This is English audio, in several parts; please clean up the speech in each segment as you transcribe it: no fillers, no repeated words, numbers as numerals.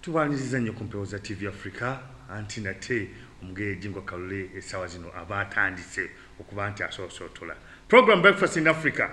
Tubaniriza nnyo ku mpewo za TV Africa anti nate omugeeji ngo kalule esawa zino abatandise okuba nti asoosotola. Program Breakfast in Africa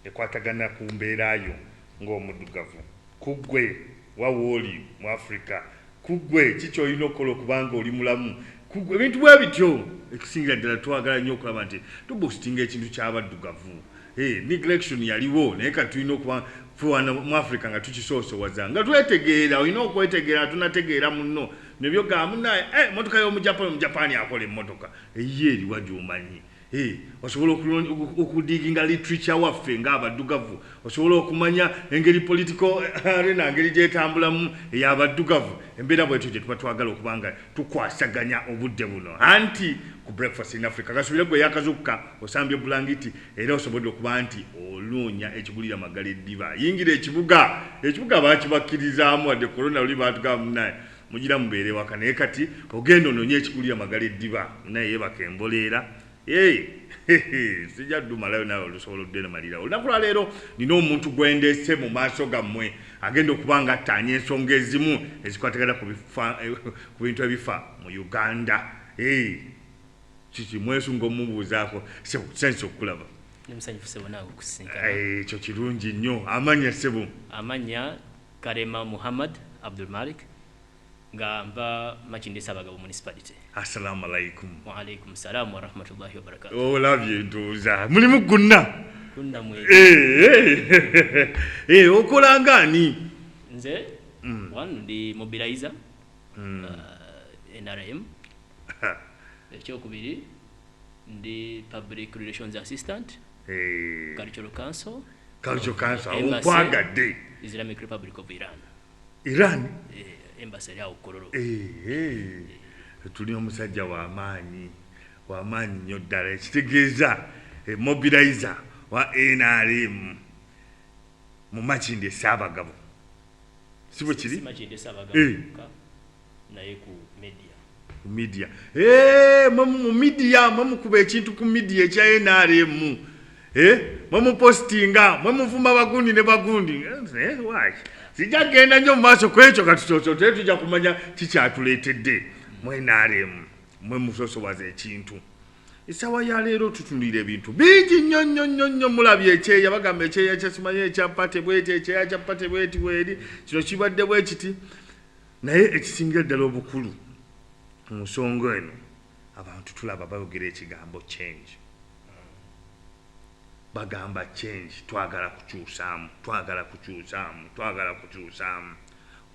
ekwatagana ku mbeerayo ng'omuddugavu. Kugwe wawooli mu Africa. Kugwe kicho olina okukola okubanga oli mulamu. Kugwe ebintu bwe bityo ekisingira ddala twagala nnyo okulaba nti tuboostinga ekintu ky'abaddugavu. Neglection yaliwo naye kati tulina okuba fuwana mu Africa nga tukisoosowaza nga twetegeera olina okwetegeera tunategeera munno nebyo gamu naye motoka yo mu Japan akola emmotoka eyiye eri wagy'omanyi osobola okudiginga literature waffe ng'abaddugavu osobola okumanya engeri political arena engeri gyetambulamu ey'abaddugavu embeera bwetyo gye tuba twagala okubanga tukwasaganya obudde buno anti ku Breakfast in Africa kasubire gwe yakazukka osambye bulangiti era osobodde okuba nti oloonya ekigulira magala eddiba yingira ekibuga bakibakkirizaamu wadde corona oli baatugamba naye mugira mubeere waka naye kati ogenda onoonya ekigulira magala eddiba naye yebaka emboleera sijja ddumalayo nawe olusobola oddene malirawo olunaku lwa leero nina omuntu gwendese mu maaso gammwe agenda okuba nga attaanya ensonga ezimu ezikwatagana ku bintu ebifa mu Uganda kiki mwesunga omubuuzaako sense okulaba Nemusanyufu sebo naawe okusinga. Ekyo kirungi nnyo. Amanya sebo? Amanya Karema Muhammad Abdul Malik nga mba Makindye Ssaabagabo municipality. Assalamu alaikum. Wa alaikum salam wa rahmatullahi wa barakatuh. Oh, love you ndoza. Mulimu gunna. Kunna mwe. Okola ngani? Nze one ndi Mobilizer. NRM. Ekyokubiri ndi Public Relations Assistant. Cultural Council. Cultural Council. Okwagadde. Islamic Republic of Iran. Iran? Embassy ya Ukololo. Tuli omusajja wa maanyi nnyo ddala ekitegeeza Mobilizer wa NRM mu Makindye Ssaabagabo. Si bwe kiri? Makindye Ssaabagabo naye ku media. Mu media kuba ekintu ku media ekya NRM. Mwe postinga, mwe muvuma bagundi ne bagundi. Why? Sijja genda nnyo mu maaso kwekyo katusoso tujja kumanya kikyatuleetedde mwe NRM mwe musosowaza ekintu. Essaawa ya leero tutunulira ebintu bingi nnyo mulabye ekyeya bagamba ekyeya kyasimanyi ekyapate bweti ekyeya kyapate bweti bweri kino kibadde bwe kiti naye ekisingira ddala obukulu mu nsonga eno abantu tulaba bayogera ekigambo change. Bagamba change twagala kukyusaamu.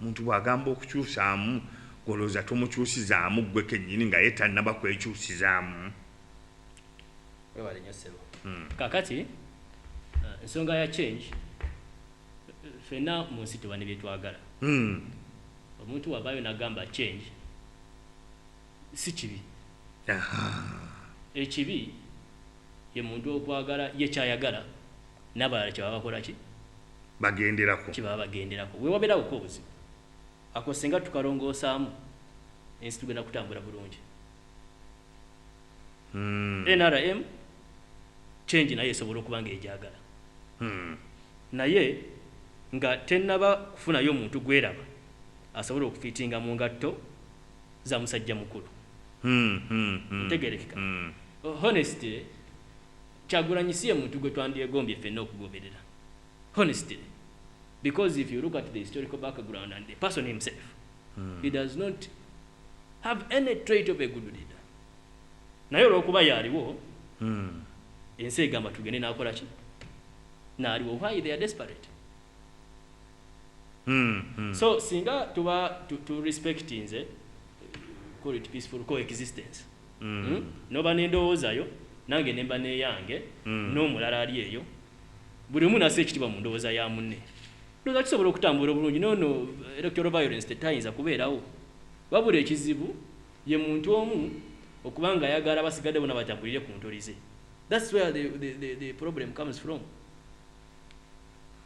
Omuntu bw'agamba okukyusaamu golooza tomukyusizaamu gwe kennyini nga ye tannaba kwekyusizaamu. Wewale nnyo ssebo. Kakati ensonga ya change ffenna mu nsi tuba ne bye twagala. Omuntu wabaayo n'agamba change si kibi. Ekibi ye muntu okwagala ye kyayagala n'abalala kye baba bakola ki? Bagenderako. We wabeerawo ko obuzibu. Ako singa tukalongoosaamu ensi tugenda kutambula bulungi. NRM change naye esobola okuba nga egyagala. Naye nga tennaba kufunayo omuntu gweraba asobola okufiitinga mu ngatto za musajja mukulu. Tegerekeka. Honestly, Kyagulanyi si muntu gwe twandyegombye ffenna okugoberera. Honestly. Because if you look at the historical background and the person himself, he does not have any trait of a good leader. Naye olw'okuba yaaliwo, ensi egamba tugende n'akola ki? N'aliwo, why they are desperate? So singa tuba to respect nze, call it peaceful coexistence. Noba n'endowoozaayo nange nemba neyange n'omulala ali eyo buli omu nase ekitiibwa mu ndowooza ya munne ndowooza kisobola okutambula obulungi nono electoral violence tetayinza kubeerawo wabula ekizibu ye muntu omu okubanga ayagala basigadde bona batambulire ku ntolize. That's where the problem comes from.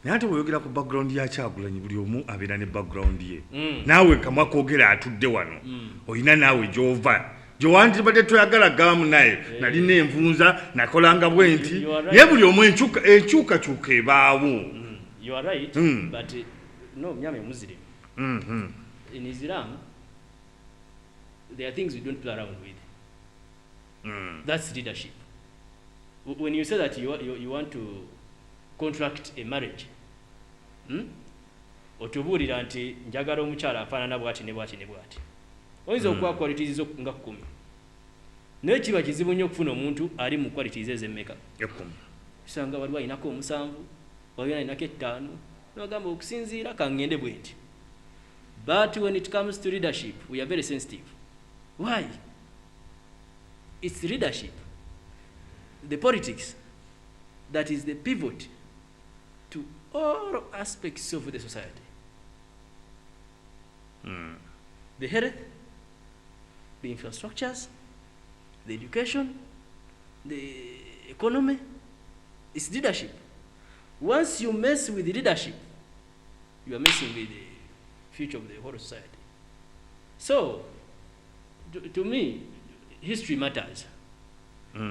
Naye ate bw'oyogera ku background ya Kyagulanyi buli omu abeera ne background ye. Naawe kamwa koogera atudde wano olina naawe gy'ova Jowanti bade toyagala gamu naye nalina envunza nakolanga bwenti ye buli omu enkyuka ebaawo. You are right, but no mnyame muzire. in Islam, there are things we don't play around with. That's leadership. When you say that you want to contract a marriage, otubuulira nti njagala omukyala afaanana bw'ati ne bw'ati ne bw'ati, oyinza okuwa qualities zo nga 10, naye kiba kizibu nnyo okufuna omuntu ali mu qualities ez'emmeka. Usanga waliwo alinako 7, waliwo alinako 5, n'ogamba okusinziira kangende bwe nti. But when it comes to leadership, we are very sensitive. Why? It's leadership, the politics, that is the pivot to all aspects of the society. The health, the infrastructures, the education, the economy. It's leadership. Once you mess with leadership, you are messing with the future of the whole society. So, to me, history matters.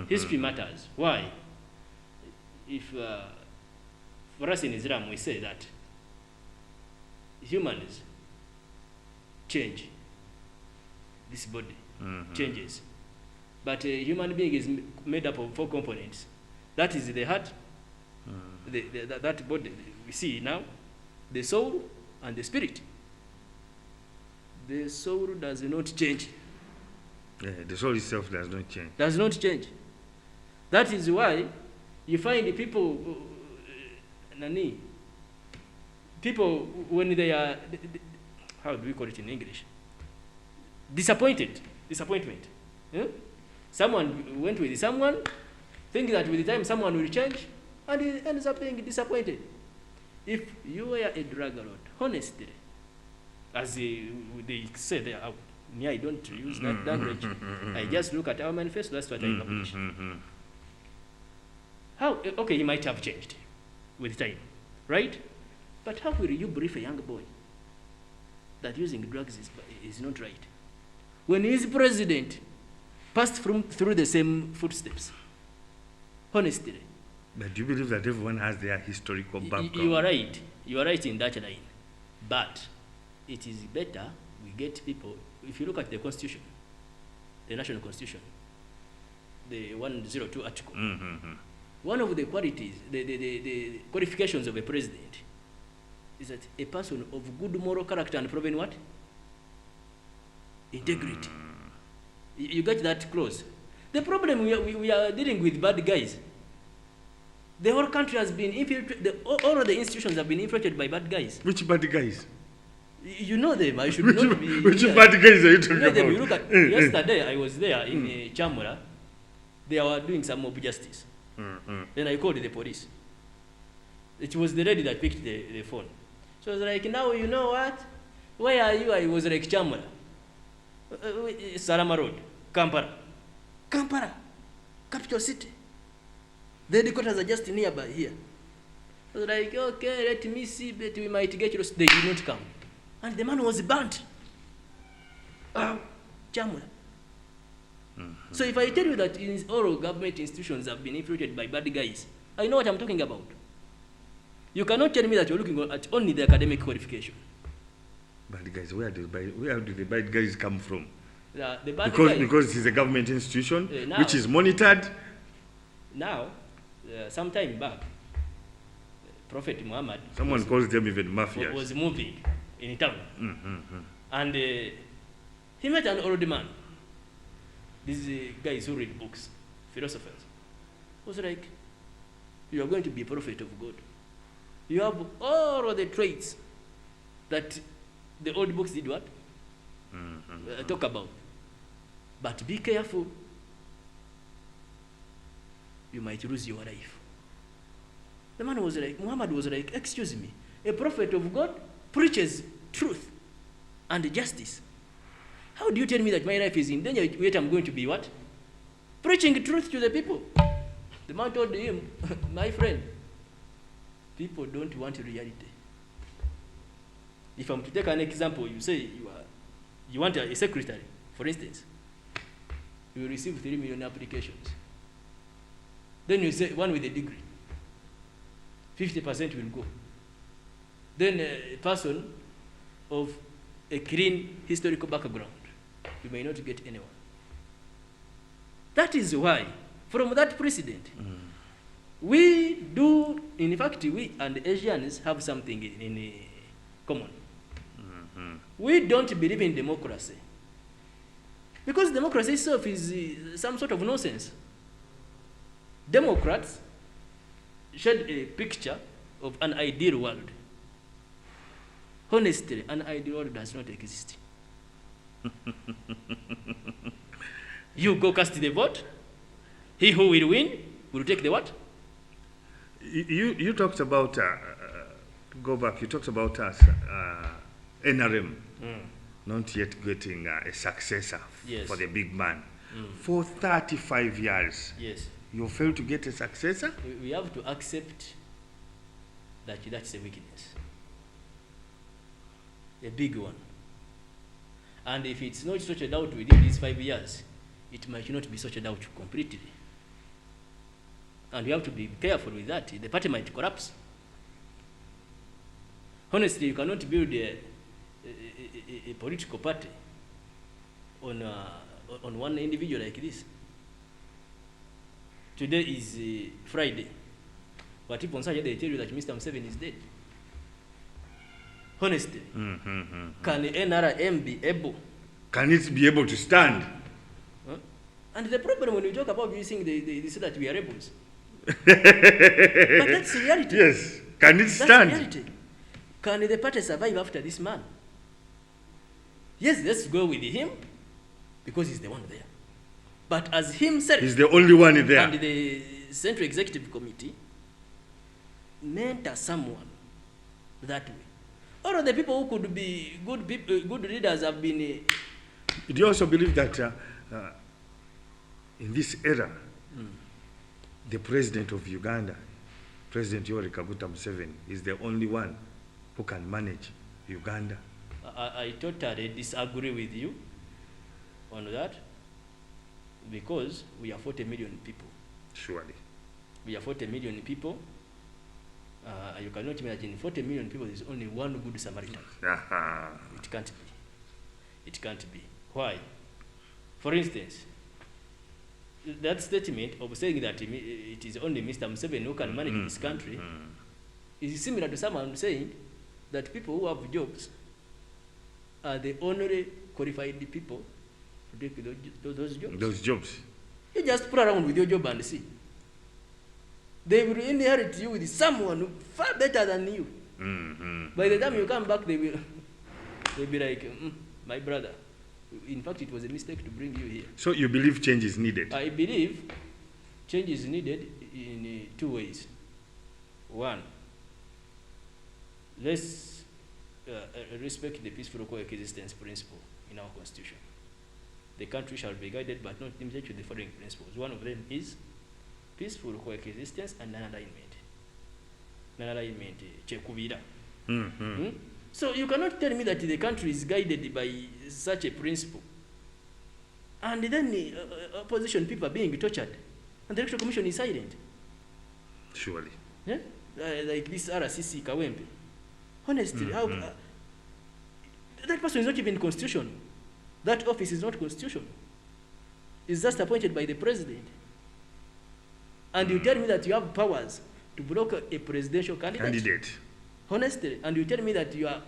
History matters. Why? If, for us in Islam, we say that humans change, this body changes. But a human being is made up of 4 components. That is the heart, that body we see now, the soul, and the spirit. The soul does not change. Yeah, the soul itself does not change. Does not change. That is why you find people, people when they are, how do we call it in English? Disappointment. Yeah? Someone went with someone, thinking that with the time someone will change, and he ends up being disappointed. If you were a drug lord, honestly, as they say there, I don't use that language. I just look at our manifesto, that's what I publish. How? Okay, he might have changed with time, right? But how will you brief a young boy that using drugs is not right? When his president passed through the same footsteps, honestly. But do you believe that everyone has their historical background? You are right. You are right in that line. But it is better we get people. If you look at the Constitution, the National Constitution, the 102 article, one of the qualities, the qualifications of a president is that a person of good moral character and proven what? Integrity. You get that clause. The problem we are dealing with bad guys. The whole country has been infiltrated, all of the institutions have been infiltrated by bad guys. Which bad guys? You know them. I should not be. Which bad guys are you talking about? You look at, yesterday I was there in Chamura. They were doing some mob justice. Then I called the police. It was the lady that picked the phone. So I was like, now you know what? Where are you? I was like, Chamura. Salama Road, Kampala, capital city. The headquarters are just nearby here. I was like, okay, let me see, but we might get lost. They did not come. And the man was burnt. Chamura. So if I tell you that all government institutions have been infiltrated by bad guys, I know what I'm talking about. You cannot tell me that you're looking at only the academic qualification. Bad guys, where do the bad guys come from? The bad because it is a government institution which is monitored. Now, some time back, Prophet Muhammad, someone calls them even mafias, was moving in town, and he met an old man. These guys who read books, philosophers, was like, you are going to be a prophet of God. You have all of the traits that the old books did what? Talk about. But be careful. You might lose your life. The man was like, Muhammad was like, excuse me, a prophet of God preaches truth and justice. How do you tell me that my life is in danger, yet I'm going to be what? Preaching truth to the people. The man told him, my friend, people don't want reality. If I'm to take an example, you say you want a secretary, for instance. You will receive 3 million applications. Then you say one with a degree. 50% will go. Then a person of a clean historical background, you may not get anyone. That is why, from that precedent, we do, in fact, we and Asians have something in common. We don't believe in democracy. Because democracy itself is some sort of nonsense. Democrats shed a picture of an ideal world. Honestly, an ideal world does not exist. You go cast the vote. He who will win will take the what? You talked about, go back, you talked about us, NRM, not yet getting a successor for the big man. For 35 years, you failed to get a successor? We have to accept that that's a weakness. A big one. And if it's not sorted out within these 5 years, it might not be sorted out completely. And you have to be careful with that. The party might collapse. Honestly, you cannot build a political party on one individual like this. Today is Friday. But if on Saturday they tell you that Mr. Museveni is dead, honestly, can the NRM be able? Can it be able to stand? And the problem when we talk about using, they say that we are rebels. But that's reality. Yes. Can it stand? That's reality. Can the party survive after this man? Yes, let's go with him because he's the one there. But as himself, he's the only one there. And the Central Executive Committee mentor someone that way. All of the people who could be good people, good leaders have been. Do you also believe that in this era, the president of Uganda, President Yoweri Kaguta Museveni, is the only one who can manage Uganda? I totally disagree with you on that, because we are 40 million people. Surely. We are 40 million people. You cannot imagine 40 million people, there's only one good Samaritan. It can't be. It can't be. Why? For instance, that statement of saying that it is only Mr. Museveni who can manage this country is similar to someone saying that people who have jobs are the only qualified people to take those jobs. Those jobs. You just play around with your job and see. They will inherit you with someone far better than you. By the time you come back, they'll be like, my brother, in fact, it was a mistake to bring you here. So you believe change is needed? I believe change is needed in 2 ways. One, let's respect the peaceful coexistence principle in our constitution. The country shall be guided but not limited to the following principles. One of them is peaceful coexistence and non-alignment. Non-alignment, chekubira. So you cannot tell me that the country is guided by such a principle, and then the opposition people are being tortured, and the Electoral Commission is silent. Surely. Yeah? Like this RCC Kawempe. Honestly, how, that person is not even constitutional. That office is not constitutional. It's just appointed by the president. And you tell me that you have powers to block a presidential candidate. Honestly, and you tell me that you are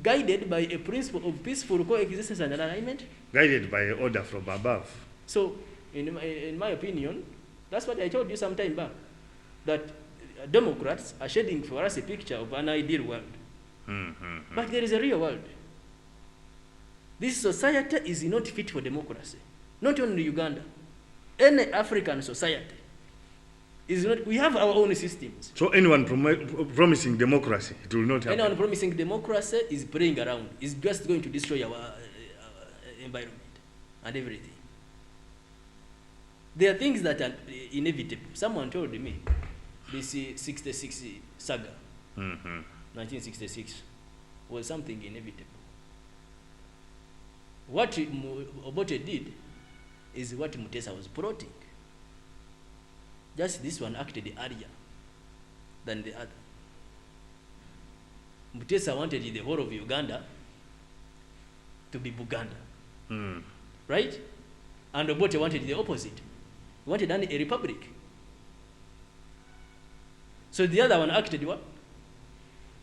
guided by a principle of peaceful coexistence and alignment? Guided by an order from above. So, in my opinion, that's what I told you some time back, that Democrats are shading for us a picture of an ideal world. But there is a real world. This society is not fit for democracy. Not only Uganda. Any African society is not. We have our own systems. So anyone promising democracy, it will not happen. Anyone promising democracy is playing around. Is just going to destroy our environment and everything. There are things that are inevitable. Someone told me this 66 saga, 1966, was something inevitable. What Obote did is what Mutesa was plotting. Just this one acted earlier than the other. Mutesa wanted the whole of Uganda to be Buganda. Mm. Right? And Obote wanted the opposite. He wanted a republic. So the other one acted what?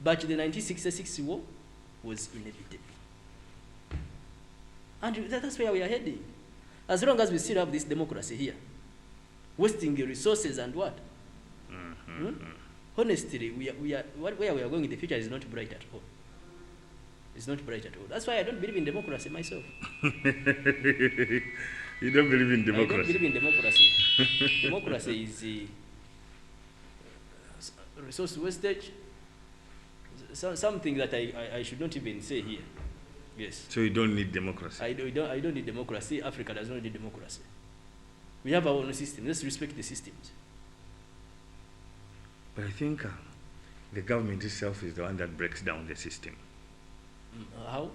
But the 1966 war was inevitable. And that's where we are heading. As long as we still have this democracy here, wasting the resources and what? Honestly, where we are going in the future is not bright at all. It's not bright at all. That's why I don't believe in democracy myself. You don't believe in democracy? I don't believe in democracy. Democracy is resource wastage. Something that I should not even say here. Yes. So you don't need democracy? I don't need democracy. Africa does not need democracy. We have our own system. Let's respect the systems. But I think the government itself is the one that breaks down the system. How?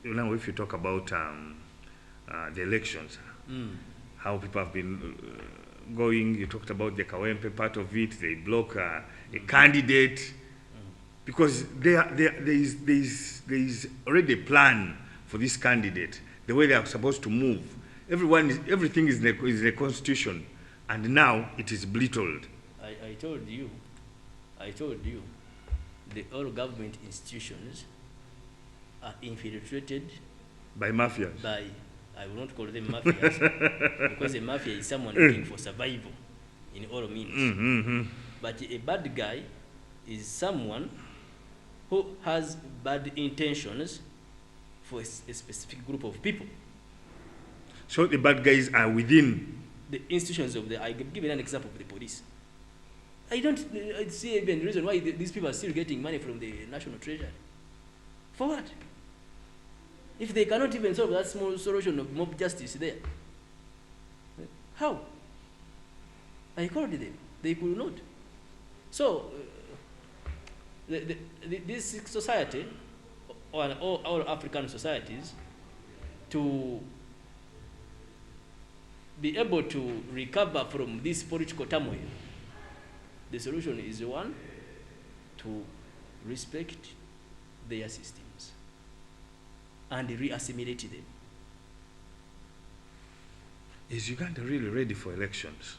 Now, if you talk about the elections, how people have been going, you talked about the Kawempe part of it, they block a candidate, because there is already a plan for this candidate, the way they are supposed to move. Everything is in the constitution, and now it is belittled. I told you, the all government institutions are infiltrated by mafias. I will not call them mafias, because a mafia is someone looking for survival in all means. But a bad guy is someone who has bad intentions for a specific group of people. So the bad guys are within the institutions of the, I give an example of the police. I don't see even reason why these people are still getting money from the National Treasury. For what? If they cannot even solve that small solution of mob justice there. How? I called them. They could not. So, this society, or all African societies, to be able to recover from this political turmoil, the solution is one, to respect their systems and re-assimilate them. Is Uganda really ready for elections?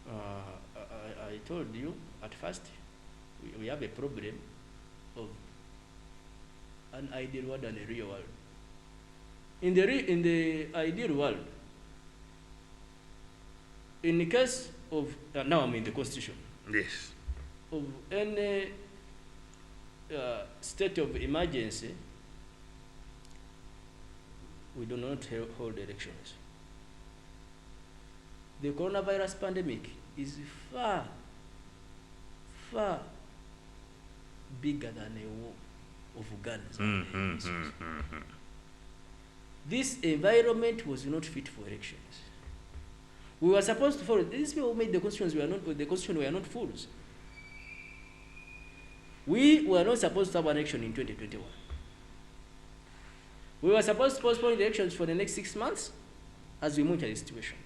I told you at first, we have a problem of an ideal world and a real world. In the ideal world, in the case of, now I'm in the constitution. Yes. Of any state of emergency, we do not hold elections. The coronavirus pandemic is far, far bigger than a war of Uganda. This environment was not fit for elections. We were supposed to follow. These people who made the constitution were not fools. We were not supposed to have an election in 2021. We were supposed to postpone the elections for the next 6 months as we monitor the situation.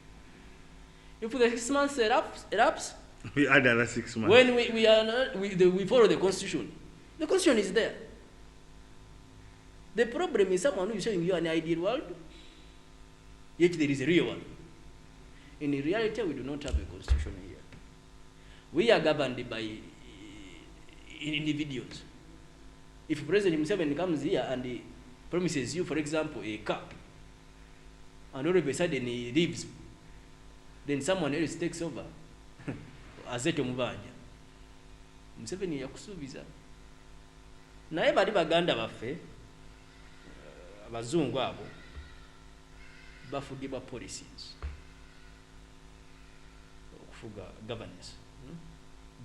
If the 6 months elapse, we add another 6 months. When we follow the constitution is there. The problem is someone who is showing you an ideal world, yet there is a real one. In reality, we do not have a constitution here. We are governed by individuals. If President Museveni comes here and he promises you, for example, a car, and all of a sudden he leaves, then someone else takes over. Azeto Mubanja. Museveni yakusubiza. Naye bali baganda baffe, abazungu abo, bafugibwa policies. Governance,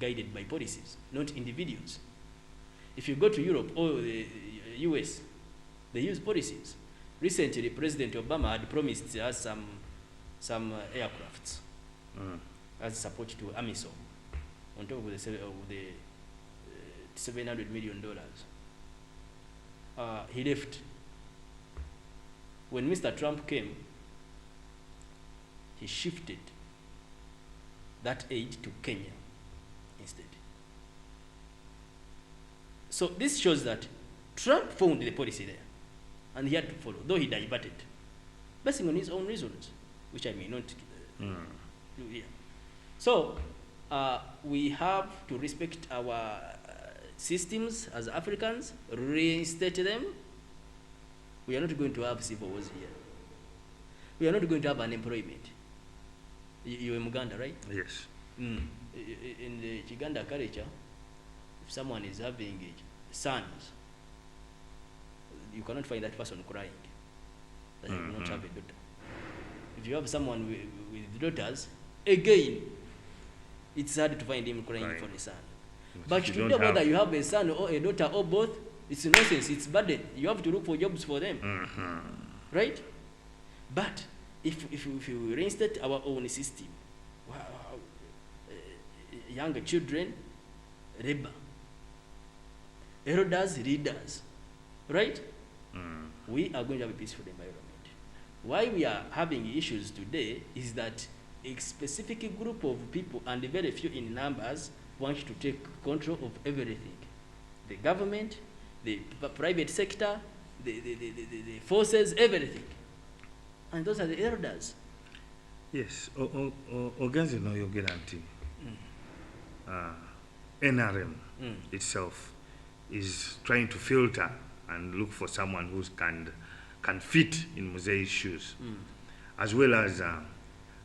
guided by policies, not individuals. If you go to Europe or the US, they use policies. Recently, President Obama had promised us some aircrafts as support to AMISOM on top of the $700 million. He left. When Mr. Trump came, he shifted that aid to Kenya instead. So this shows that Trump found the policy there, and he had to follow, though he diverted, based on his own reasons, which I may not do here. So we have to respect our systems as Africans, reinstate them. We are not going to have civil wars here. We are not going to have unemployment. You're in Uganda, right? Yes. In the Chiganda culture, if someone is having sons, you cannot find that person crying that he will not have a daughter. If you have someone with daughters, again, it's hard to find him crying for the son. But to know whether you have a son or a daughter or both, it's nonsense, it's burden. You have to look for jobs for them. Right? But if we reinstate our own system, younger children, labor, elders, leaders, right? We are going to have a peaceful environment. Why we are having issues today is that a specific group of people, and very few in numbers, want to take control of everything. The government, the private sector, the forces, everything. And those are the elders. Yes. Ogenzi no yogeranti. NRM itself is trying to filter and look for someone who can fit in Muzee's shoes, as well as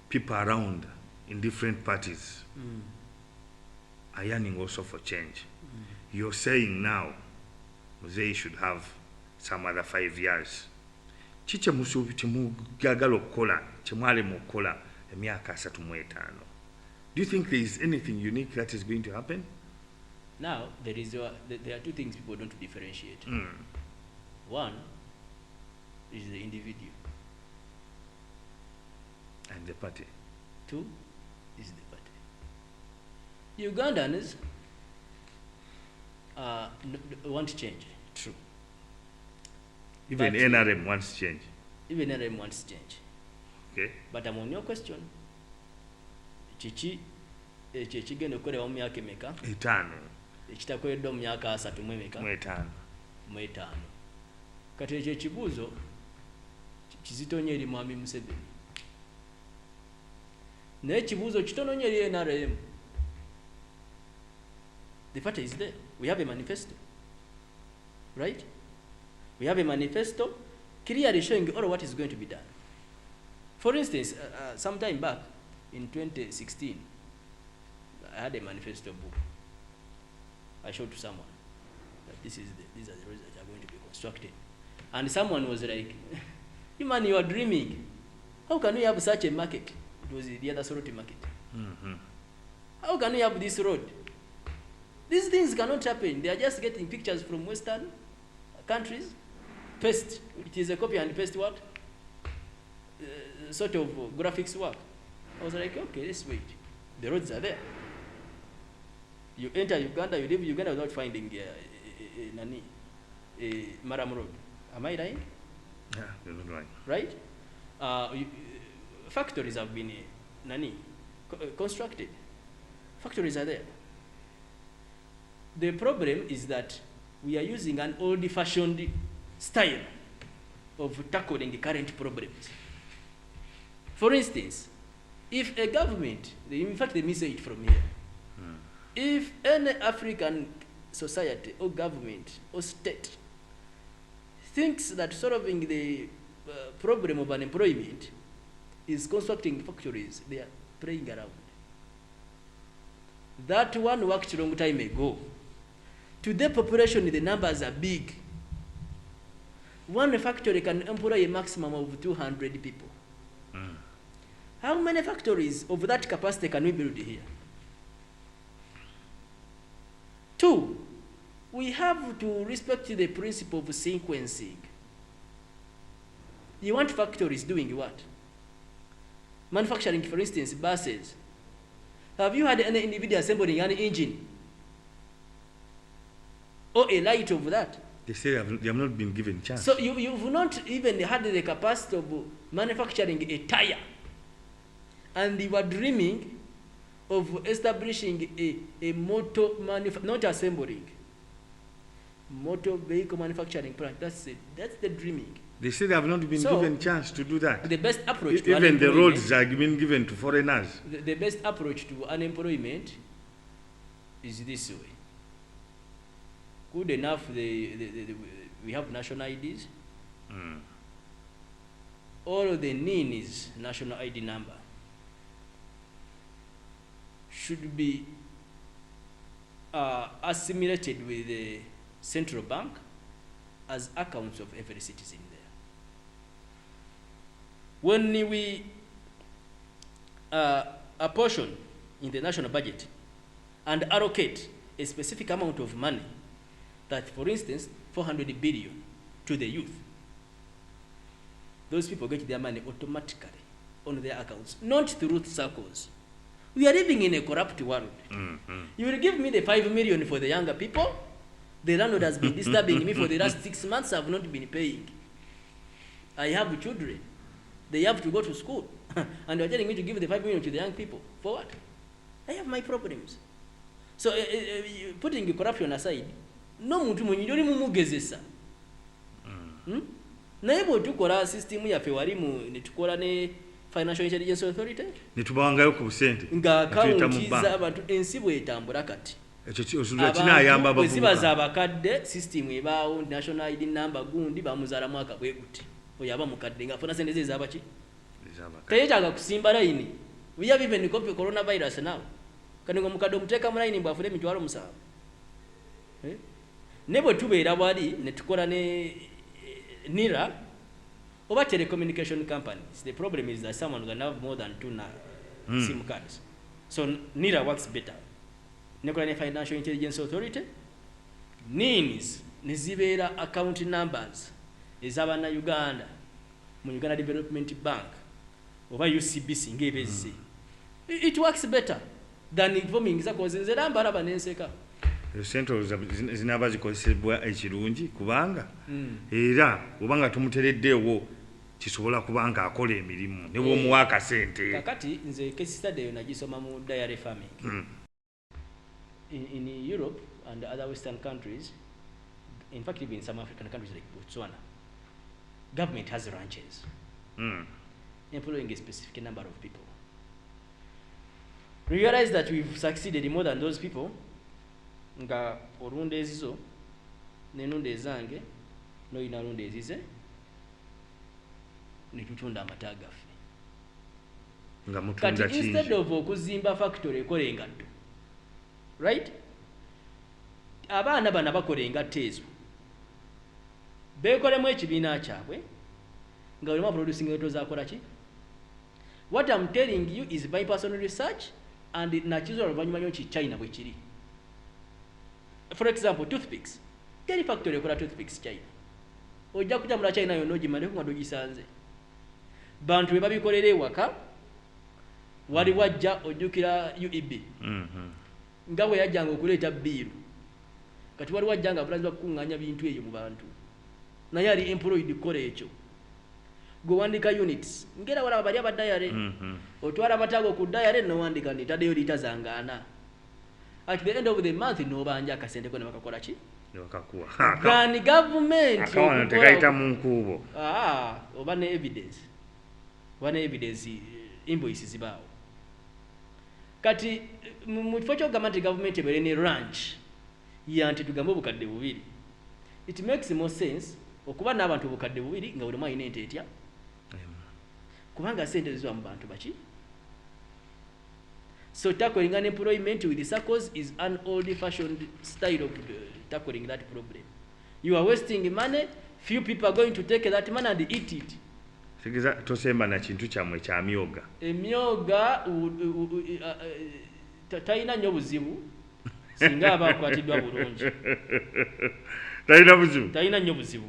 people around in different parties are yearning also for change. You're saying now Muzee should have some other 5 years. Chiche musubi chimugagala okukola chimwale mukola emyaka 35. Do you think there is anything unique that is going to happen? Now, there are two things people don't differentiate. One is the individual. And the party. Two is the party. Ugandans want change, true. Even but NRM wants change. Even NRM wants change. Okay. But I'm on your question. Chichi ekigenda okukolebwa mu myaka emeka? 5. Ekitakoleddwa mu myaka 3 mu emeka? 5. Kati ekyo ekibuuzo kizito nnyo eri Mwami Museveni. Naye ekibuuzo kitono nnyo eri NRM. The party is there. We have a manifesto. Right? We have a manifesto clearly showing all what is going to be done. For instance, some time back, in 2016, I had a manifesto book. I showed to someone that these are the roads that are going to be constructed. And someone was like, you man, you are dreaming. How can we have such a market? It was the other Soroti market. How can we have this road? These things cannot happen. They are just getting pictures from Western countries. Paste. It is a copy and paste what? Sort of graphics work. I was like, okay, let's wait. The roads are there. You enter Uganda, you leave Uganda without finding Maram Road. Am I right? Yeah, you're right. Right? Factories have been constructed. Factories are there. The problem is that we are using an old-fashioned style of tackling the current problems. For instance, if a government, in fact, let me say it from here, if any African society or government or state thinks that solving the problem of unemployment is constructing factories, they are playing around. That one worked a long time ago. Today, population, the numbers are big. One factory can employ a maximum of 200 people. How many factories of that capacity can we build here? 2, we have to respect the principle of sequencing. You want factories doing what? Manufacturing, for instance, buses. Have you had any individual assembling an engine? Or a light of that? They say they have not been given chance. So you've not even had the capacity of manufacturing a tire. And you are dreaming of establishing a motor not assembling. motor vehicle manufacturing plant. That's it. That's the dreaming. They say they have not been given chance to do that. The best approach to even the roads are being given to foreigners. The best approach to unemployment is this way. Good enough, we have national IDs. All the NIN is national ID number. Should be assimilated with the central bank as accounts of every citizen there. When we apportion in the national budget and allocate a specific amount of money, that for instance 400 billion to the youth, those people get their money automatically on their accounts, not through circles. We are living in a corrupt world. You will give me the 5 million for the younger people. The landlord has been disturbing me for the last 6 months. I have not been paying. I have children. They have to go to school. And you are telling me to give the 5 million to the young people. For what? I have my problems. So putting corruption aside, no muntu mwenyidoli mumugezesa. Naye bw'otukola system yaffe walimu ne tukola ne Financial Intelligence Authority nitubangayo ku busente nga akaunti z'abantu ensi bw'etambula kati ekyo osula kinayamba abavubuka bwezibaza abakadde system ebaawo national ID number gundi bamuzaala mwaka bwe guti oyo aba mukadde ng'afuna sente ze ez'abaki teyetaaga kusimba layini. We have even copy coronavirus now. Kati ng'omukadde omuteeka mu layini bw'afuna emitwalo 7 ne bwe tubeera bwali ne tukola ne NIRA over telecommunication companies. The problem is that someone can have more than 2 SIM cards. So NIRA works better. Nekola Financial Intelligence Authority, NINs, nizibera account numbers, ezabana Uganda, mu Uganda Development Bank, oba UCBC ngebezi. It works better than informing zakoze nzeramba laba nenseka. Central zinaba zikozesebwa ekirungi kubanga era obanga tumutereddewo kisobola kubanga akola emirimu ne bw'omuwa akasente. Kakati nze case study yo nagisoma mu dairy farming. In Europe and other Western countries, in fact even in some African countries like Botswana, government has ranches employing a specific number of people. Realize that we've succeeded in more than those people. Nga olunde ezizo nenunde ezange noyina lunde ezize netutunda amata gaffe nga mutunda kingi. Instead of okuzimba factory ekola engatto, right, abaana bana bakola engatto ezo beekolemu ekibiina kyabwe nga buli producing engatto zakola ki. What I'm telling you is by personal research and nakizo oluvannyuma nyo ki China bwe kiri. For example, toothpicks. Teri factory ekola toothpicks China. Ojja kutambula China yonna ogimaleko nga togisanze. Bantu be babikolera ewaka wali wajja ojjukira UEB. Nga bwe yajjanga okuleeta biiru. Kati wali wajja nga avulazibwa kukuŋŋaanya bintu eyo mu bantu. Naye ali employed kukola ekyo. Gwe wandika units. Ngera wala bali abadayare. Otwala amatago ku dayare n'owandika nti taddeyo liita zangaana. At the end of the month no banja akasente ko ne bakakola ki? Ne bakakuwa. Gani government akawana tekaita mu nkubo. Oba ne evidence. Wane evidence invoices zibaawo. Kati mu kifo ky'okugamba nti government ebeere ne ranch yanti tugambe obukadde bubiri. It makes more sense okuba n'abantu obukadde bubiri nga buli omu alina ente etya. Kubanga sente ziva mu bantu baki. So tackling unemployment with the circles is an old-fashioned style of tackling that problem. You are wasting money, few people are going to take that money and eat it. Sigiza tosemba na kintu kyamwe kya myoga. Emyoga tayina nnyo buzibu singa abakwatiddwa bulungi. Tayina nnyo buzibu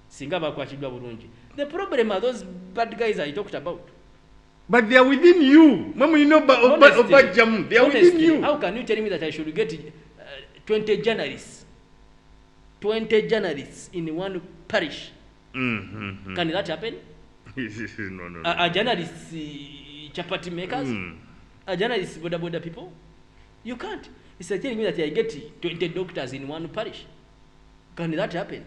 singa abakwatiddwa bulungi. The problem are those bad guys I talked about. But they are within you. Mama, you know, Obajam, they are within you. How can you tell me that I should get 20 journalists? 20 journalists in one parish. Can that happen? No. Are journalists chapati makers? Are journalists boda people? You can't. It's like telling me that I get 20 doctors in one parish. Can that happen?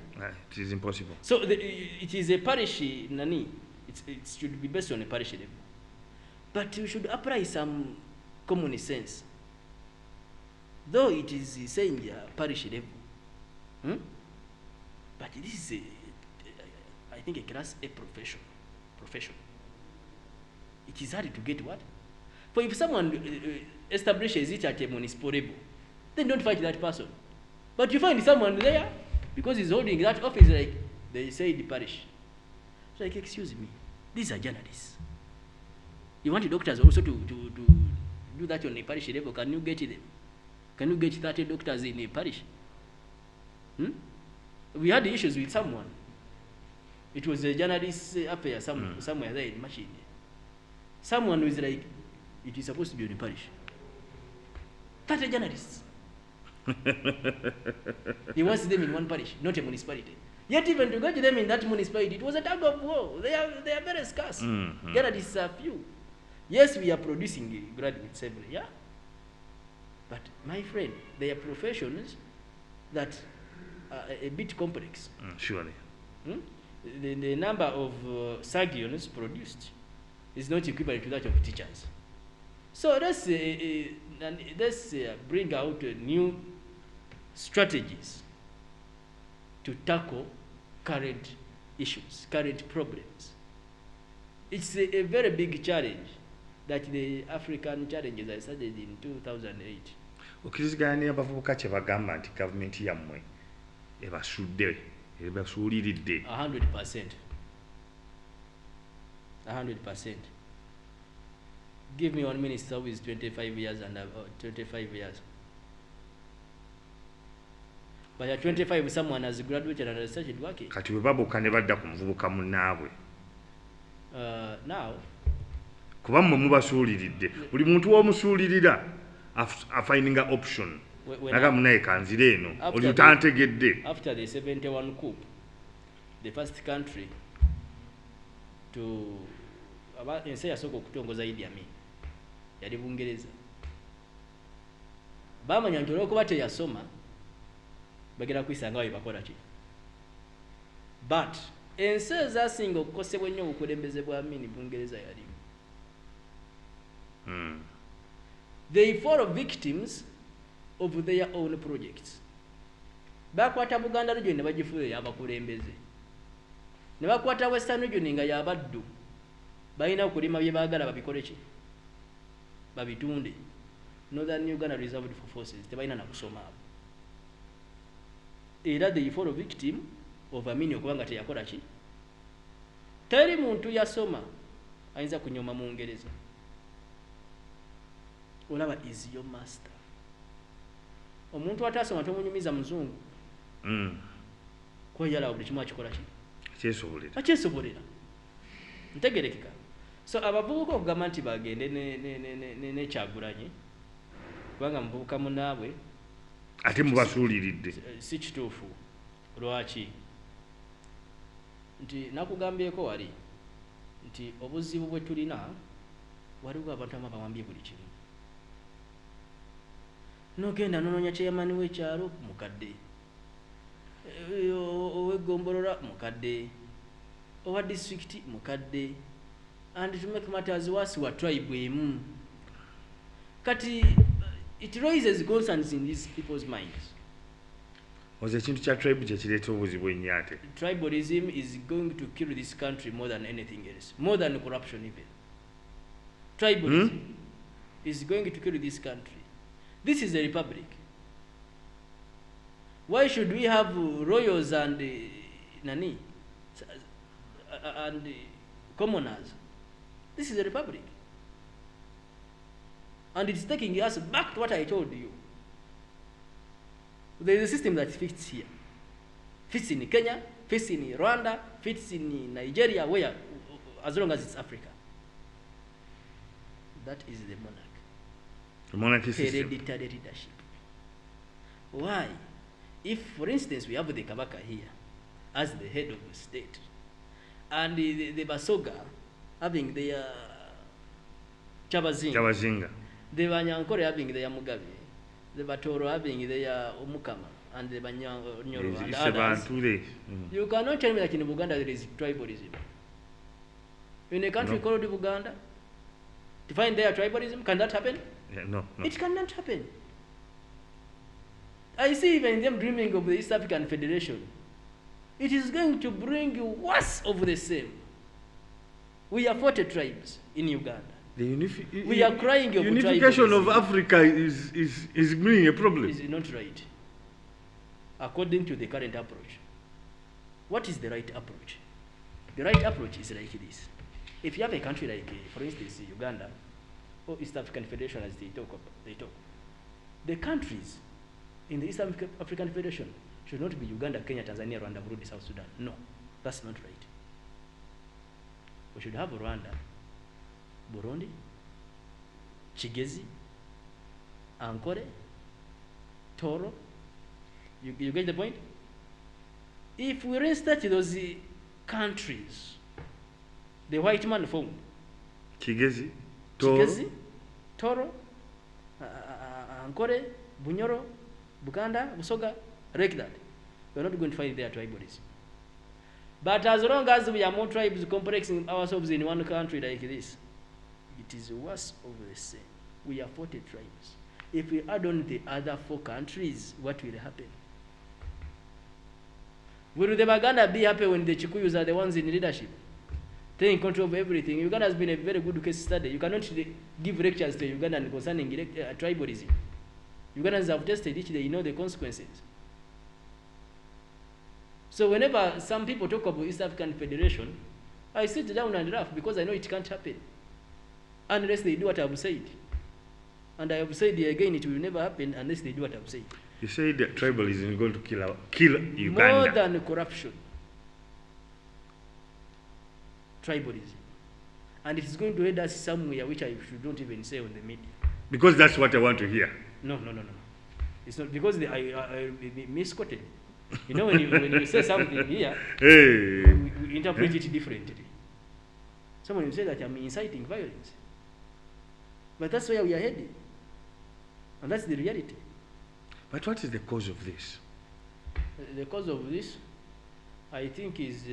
It is impossible. So it is a parish, nani. It should be based on a parish level. But you should apply some common sense. Though it is saying parish level, but this is, I think, a class A profession. It is hard to get what? For if someone establishes it at a municipal level, then don't fight that person. But you find someone there, because he's holding that office, like they say the parish. It's like, excuse me, these are journalists. You want the doctors also to do that on a parish level? Can you get them? Can you get 30 doctors in a parish? We had issues with someone. It was a journalist affair somewhere there in Machine. Someone was like, it is supposed to be on a parish. 30 journalists. He wants them in one parish, not a municipality. Yet even to get them in that municipality, it was a tug of war. They are very scarce. Journalists are few. Yes, we are producing graduates every year. But my friend, they are professions that are a bit complex. Surely. The number of surgeons produced is not equivalent to that of teachers. So let's bring out new strategies to tackle current issues, current problems. It's a very big challenge that the African challenges I started in 2008. Okiriziganya abavubuka kye bagamba nti gavumenti yammwe ebasudde ebasuuliridde 100%. 100%. Give me one minister who is 25 years and 25 years. By at 25, someone has graduated and started working. Kati bwe babuuka ne badda ku muvubuka munnaabwe. Now, kuba mmwe mubasuuliridde buli muntu w'omusuulirira afindinga option naga munaye kanzira eno oli utantegedde. After the 71 coup, the first country to ensi yasooka okutongoza Idi Amin yali Bungereza. Bamanya nti olw'okuba teyasoma bagenda kwisanga bwe bakola ki. But ensi ezasinga okukosebwa ennyo obukulembeze bwa Amin Bungereza yalimu. They fall victims of their own projects. Bakwata Buganda region ne bagifuula y'abakulembeze. Ne bakwata Western region nga y'abaddu. Balina okulima bye baagala babikole ki? Babitunde. Northern Uganda Reserved for Forces tebalina na kusoma abo. Era they fall victim of Amin okubanga teyakola ki? Teri muntu yasoma ayinza kunyoma mu Ngereza. Olaba is your master. Omuntu atasoma tomunyumiza muzungu. Kwa yala buli kimu akikola ki? Akyesobolera. Ntegerekeka. So abavubuka okugamba nti bagende ne Kyagulanyi kubanga muvubuka munaabwe ate mubasuuliridde si kituufu. Lwaki? Nti nakugambyeko wali nti obuzibu bwe tulina waliwo abantu abamu bawambye buli kimu. Nogenda nononya chairman w'ekyalo mukadde, ow'eggombolola mukadde, owa district mukadde, and to make matters worse wa tribe emu. Kati it raises concerns in these people's minds. Oze ekintu kya tribe kye kireeta obuzibu ennyo ate. Tribalism is going to kill this country more than anything else, more than corruption even. Tribalism is going to kill this country. This is a republic. Why should we have royals and and commoners? This is a republic. And it's taking us back to what I told you. There is a system that fits here. Fits in Kenya, fits in Rwanda, fits in Nigeria, where, as long as it's Africa. That is the monarch. Monarchy system. Hereditary leadership. Why? If, for instance, we have the Kabaka here as the head of the state, and the Basoga having their Chabazinga, the Banyankore having their Mugabe, the Batoro having their Omukama, and the Banyoro and It's others, about you cannot tell me that in Uganda there is tribalism. In a country called Uganda, to find their tribalism, can that happen? No. It cannot happen. I see even them dreaming of the East African Federation. It is going to bring you worse of the same. We are 40 tribes in Uganda. We are crying over unification tribalism. of Africa is bringing a problem. Is not right. According to the current approach. What is the right approach? The right approach is like this. If you have a country like, for instance, Uganda, or East African Federation as they talk, the countries in the East African Federation should not be Uganda, Kenya, Tanzania, Rwanda, Burundi, South Sudan. No, that's not right. We should have Rwanda, Burundi, Kigezi, Ankole, Toro. You get the point? If we restart those countries, the white man formed Kigezi, Toro, Ankole, Bunyoro, Buganda, Busoga, like that. We are not going to find their tribalism. But as long as we are more tribes complexing ourselves in one country like this, it is worse of the same. We are 40 tribes. If we add on the other 4 countries, what will happen? Will the Baganda be happy when the Chikuyus are the ones in leadership, taking control of everything? Uganda has been a very good case study. You cannot give lectures to Ugandans concerning tribalism. Ugandans have tested it, they know the consequences. So whenever some people talk about East African Federation, I sit down and laugh because I know it can't happen unless they do what I've said. And I have said again, it will never happen unless they do what I've said. You say that tribalism is going to kill Uganda. More than corruption. Tribalism. And it is going to head us somewhere which I should not even say on the media. Because that's what I want to hear. No. It's not because I misquoted. You know, when you say something here, we interpret it differently. Someone will say that I'm inciting violence. But that's where we are headed. And that's the reality. But what is the cause of this? The cause of this, I think, is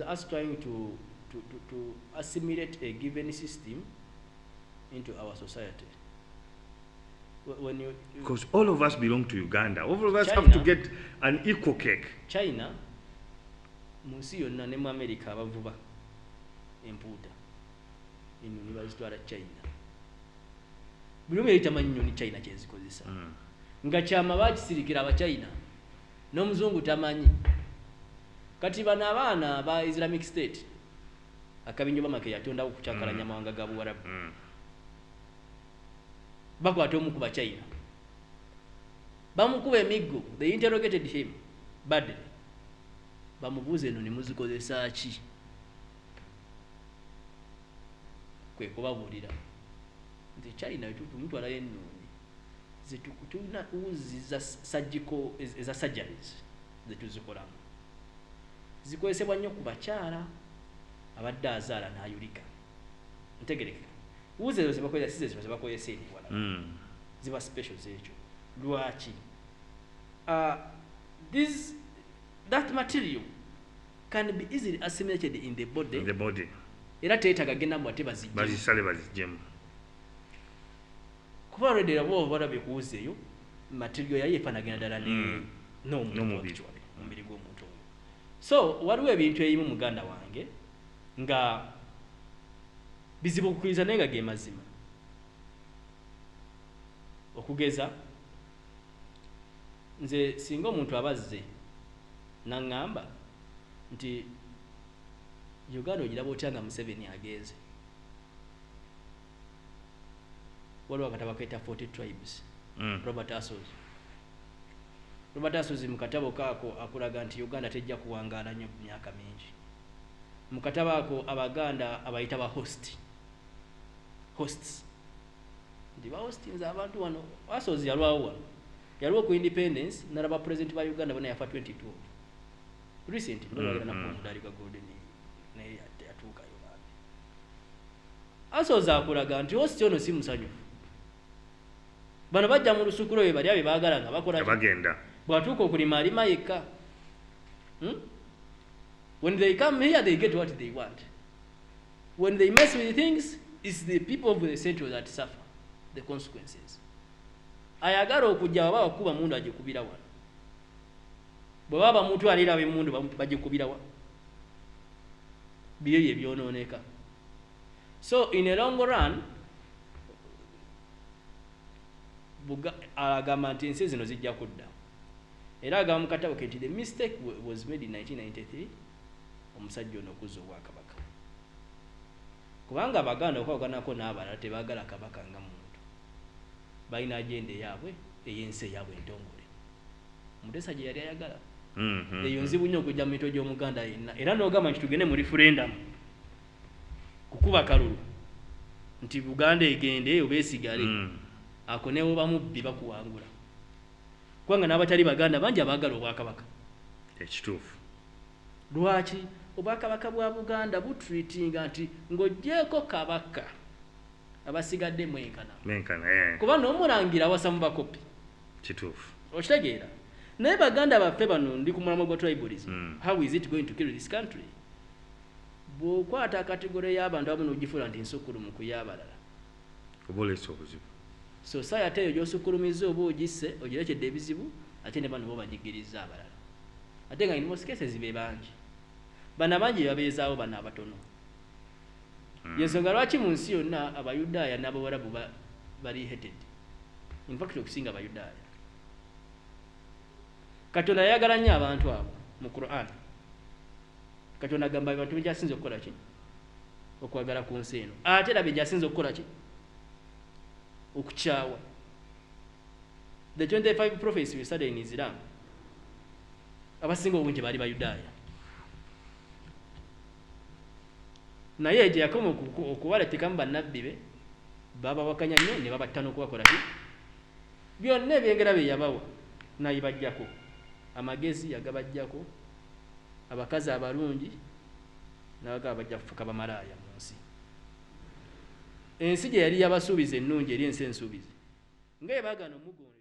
us trying to assimilate a given system into our society. Because all of us belong to Uganda. All of us China, have to get an equal cake. China, munsi yonna ne mu America abavuba empuuta ennyonyi bazitwala China. Buli omu yayita manyi nnyonyi China kyezikozesa. Nga kyama bakisirikira Abachina n'omuzungu tamanyi. Kati bano abaana ba Islamic State akabinjo bamake yatondawo kucyakalanya amawanga ga Buwarabu. Bakwata omu ku Bachina. Bamukuba emiggo. They interrogated him badly. Bamubuuza eno ne muzikozesa ki? Kwe kubabuulira nti China tumutwalayo ennungi tulina uzi za surgical eza surgeries zetuzikolamu zikozesebwa nnyo ku bakyala abadde azaala n'ayulika ntegereka uzi ezo zebakozesa si zebakozesa eri wala ziba special zekyo lwaki that material can be easily assimilated in the body. Era teetaga genda mu ate bazisale bazijjemu kuba already abo balabye kuwuza eyo material yayo efaanagana ddala n'omubiri gw'omuntu oyo. So waliwo ebintu ebimu muganda wange nga bizibu okukkiriza naye nga ge mazima. Okugeza nze singa omuntu abazze n'aŋŋamba nti Uganda ogiraba otya nga Museveni agenze. Waliwo akatabo keeta 40 tribes. Robert Assos mu katabo kaako akulaga nti Uganda tejja kuwangaala nnyo mu myaka mingi. Mu katabo ako Abaganda abayita ba hosts. Nti bahostinze abantu wano. Assos yalwawo wano. Yaliwo ku independence n'alaba president ba Uganda bonna yafa 2012. Recently, balwalira nakumudalika golden naye yatuukayo bambi. Assos akulaga nti host ono si musanyufu. bano bajja mu lusukulo bye bali abe baagala nga bakola bagenda bwatuuka okulima alima yekka. When they come here they get what they want. When they mess with things, it's the people of the central that suffer the consequences. Ayagala okujja baba bakuba mundu agikubira wano. Bwe baba muntu alira mundu bagikubira wano. Biye byononeka. So in a long run, agamba nti ensi zino zijja kudda. Era agamba mu katabo ke nti the mistake was made in 1993 omusajja ono okuzza obwakabaka. Kubanga Abaganda okwaganako n'abalala tebaagala kabaka nga muntu. Balina agenda eyaabwe ey'ensi eyaabwe entongole. Mutesa gye yali ayagala. Eyo nzibu nnyo okujja mu mito gy'Omuganda yenna. Era n'ogamba nti tugende mu referendum kukuba kalulu nti Buganda egende oba esigale. Ako ne oba mubbi bakuwangula. Kubanga n'abatali Baganda bangi abaagala obwakabaka. Ekituufu. Lwaki obwakabaka bwa Buganda butreatinga nti ng'oggyeko kabaka abasigadde mwenkana. Kuba n'omulangira awasa mu bakopi. Kituufu. Okitegeera. Naye Baganda baffe bano ndi ku mulamwa gwa tribalism. How is it going to kill this country? Bw'okwata kategore y'abantu abamu n'ogifuula nti nsukulumu ku y'abalala. Oboolesa obuzibu. Society eyo gy'osukulumiza oba ogisse ogirekedde ebizibu ate ne bano bo bagigiriza abalala. Ate nga in most cases be bangi. Bano abangi babeezaawo bano abatono. Yensonga lwaki mu nsi yonna Abayudaaya n'Abawarabu bali hated. In fact okusinga Abayudaaya. Katonda yayagala nnyo abantu abo mu Quran. Katonda agamba abantu be gy'asinze okukola ki? Okwagala ku nsi eno. Ate era be gy'asinze okukola ki? Okukyawa. The 25 prophets we study in Islam. Abasinga obungi bali Bayudaaya. Naye gye yakoma okubaletekamu bannabbi be babawakanya nnyo ne babatta n'okubakola ki? Byonna ebyengera bye yabawa n'ayibajjako. Amagezi yagabajjako, abakazi abalungi n'abagaba bajja kufuka bamalaaya mu nsi. Ensi gye yali yabasuubiza ennungi eri ensi ensuubizi. Nga ye baagana omugonda.